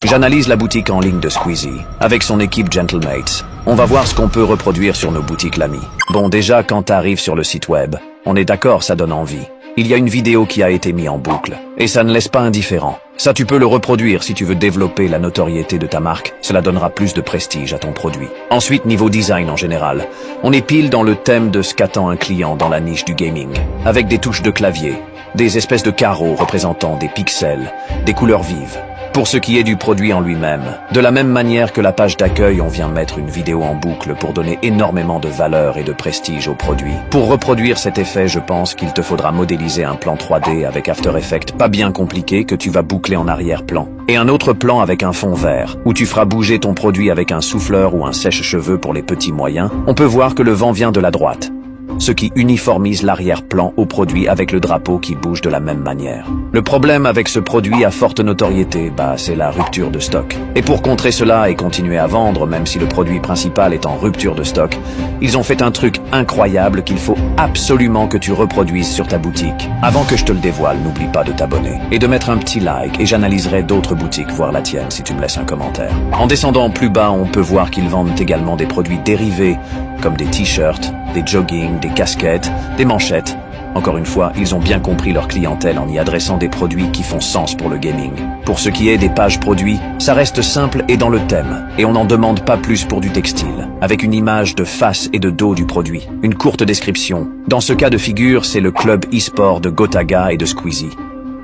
J'analyse la boutique en ligne de Squeezie, avec son équipe Gentlemates. On va voir ce qu'on peut reproduire sur nos boutiques l'ami. Bon, déjà, quand t'arrives sur le site web, on est d'accord, ça donne envie. Il y a une vidéo qui a été mise en boucle, et ça ne laisse pas indifférent. Ça, tu peux le reproduire si tu veux développer la notoriété de ta marque. Cela donnera plus de prestige à ton produit. Ensuite, niveau design en général, on est pile dans le thème de ce qu'attend un client dans la niche du gaming. Avec des touches de clavier, des espèces de carreaux représentant des pixels, des couleurs vives. Pour ce qui est du produit en lui-même, de la même manière que la page d'accueil, on vient mettre une vidéo en boucle pour donner énormément de valeur et de prestige au produit. Pour reproduire cet effet, je pense qu'il te faudra modéliser un plan 3D avec After Effects pas bien compliqué que tu vas boucler en arrière-plan. Et un autre plan avec un fond vert, où tu feras bouger ton produit avec un souffleur ou un sèche-cheveux pour les petits moyens. On peut voir que le vent vient de la droite, ce qui uniformise l'arrière-plan au produit avec le drapeau qui bouge de la même manière. Le problème avec ce produit à forte notoriété, c'est la rupture de stock. Et pour contrer cela et continuer à vendre, même si le produit principal est en rupture de stock, ils ont fait un truc incroyable qu'il faut absolument que tu reproduises sur ta boutique. Avant que je te le dévoile, n'oublie pas de t'abonner et de mettre un petit like, et j'analyserai d'autres boutiques, voire la tienne, si tu me laisses un commentaire. En descendant plus bas, on peut voir qu'ils vendent également des produits dérivés, comme des t-shirts, des jogging, des casquettes, des manchettes. Encore une fois, ils ont bien compris leur clientèle en y adressant des produits qui font sens pour le gaming. Pour ce qui est des pages produits, ça reste simple et dans le thème, et on n'en demande pas plus pour du textile, avec une image de face et de dos du produit, une courte description. Dans ce cas de figure, c'est le club e-sport de Gotaga et de Squeezie.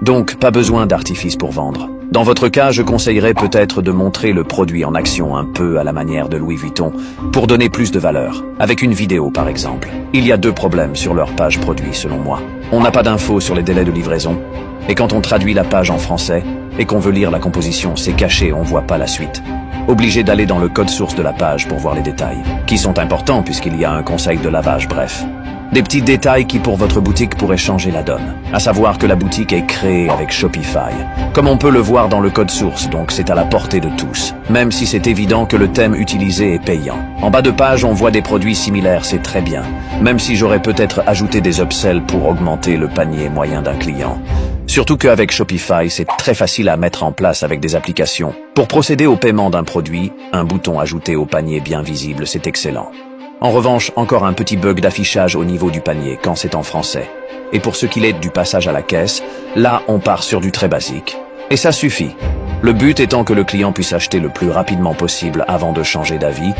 Donc, pas besoin d'artifice pour vendre. Dans votre cas, je conseillerais peut-être de montrer le produit en action un peu à la manière de Louis Vuitton pour donner plus de valeur, avec une vidéo par exemple. Il y a deux problèmes sur leur page produit selon moi. On n'a pas d'infos sur les délais de livraison, et quand on traduit la page en français et qu'on veut lire la composition, c'est caché, on voit pas la suite. Obligé d'aller dans le code source de la page pour voir les détails, qui sont importants puisqu'il y a un conseil de lavage, bref. Des petits détails qui pour votre boutique pourraient changer la donne. À savoir que la boutique est créée avec Shopify, comme on peut le voir dans le code source, donc c'est à la portée de tous. Même si c'est évident que le thème utilisé est payant. En bas de page, on voit des produits similaires, c'est très bien. Même si j'aurais peut-être ajouté des upsells pour augmenter le panier moyen d'un client. Surtout qu'avec Shopify, c'est très facile à mettre en place avec des applications. Pour procéder au paiement d'un produit, un bouton ajouté au panier bien visible, c'est excellent. En revanche, encore un petit bug d'affichage au niveau du panier quand c'est en français. Et pour ce qui est du passage à la caisse, là on part sur du très basique. Et ça suffit. Le but étant que le client puisse acheter le plus rapidement possible avant de changer d'avis.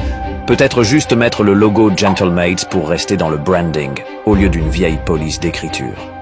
Peut-être juste mettre le logo Gentlemates pour rester dans le branding, au lieu d'une vieille police d'écriture.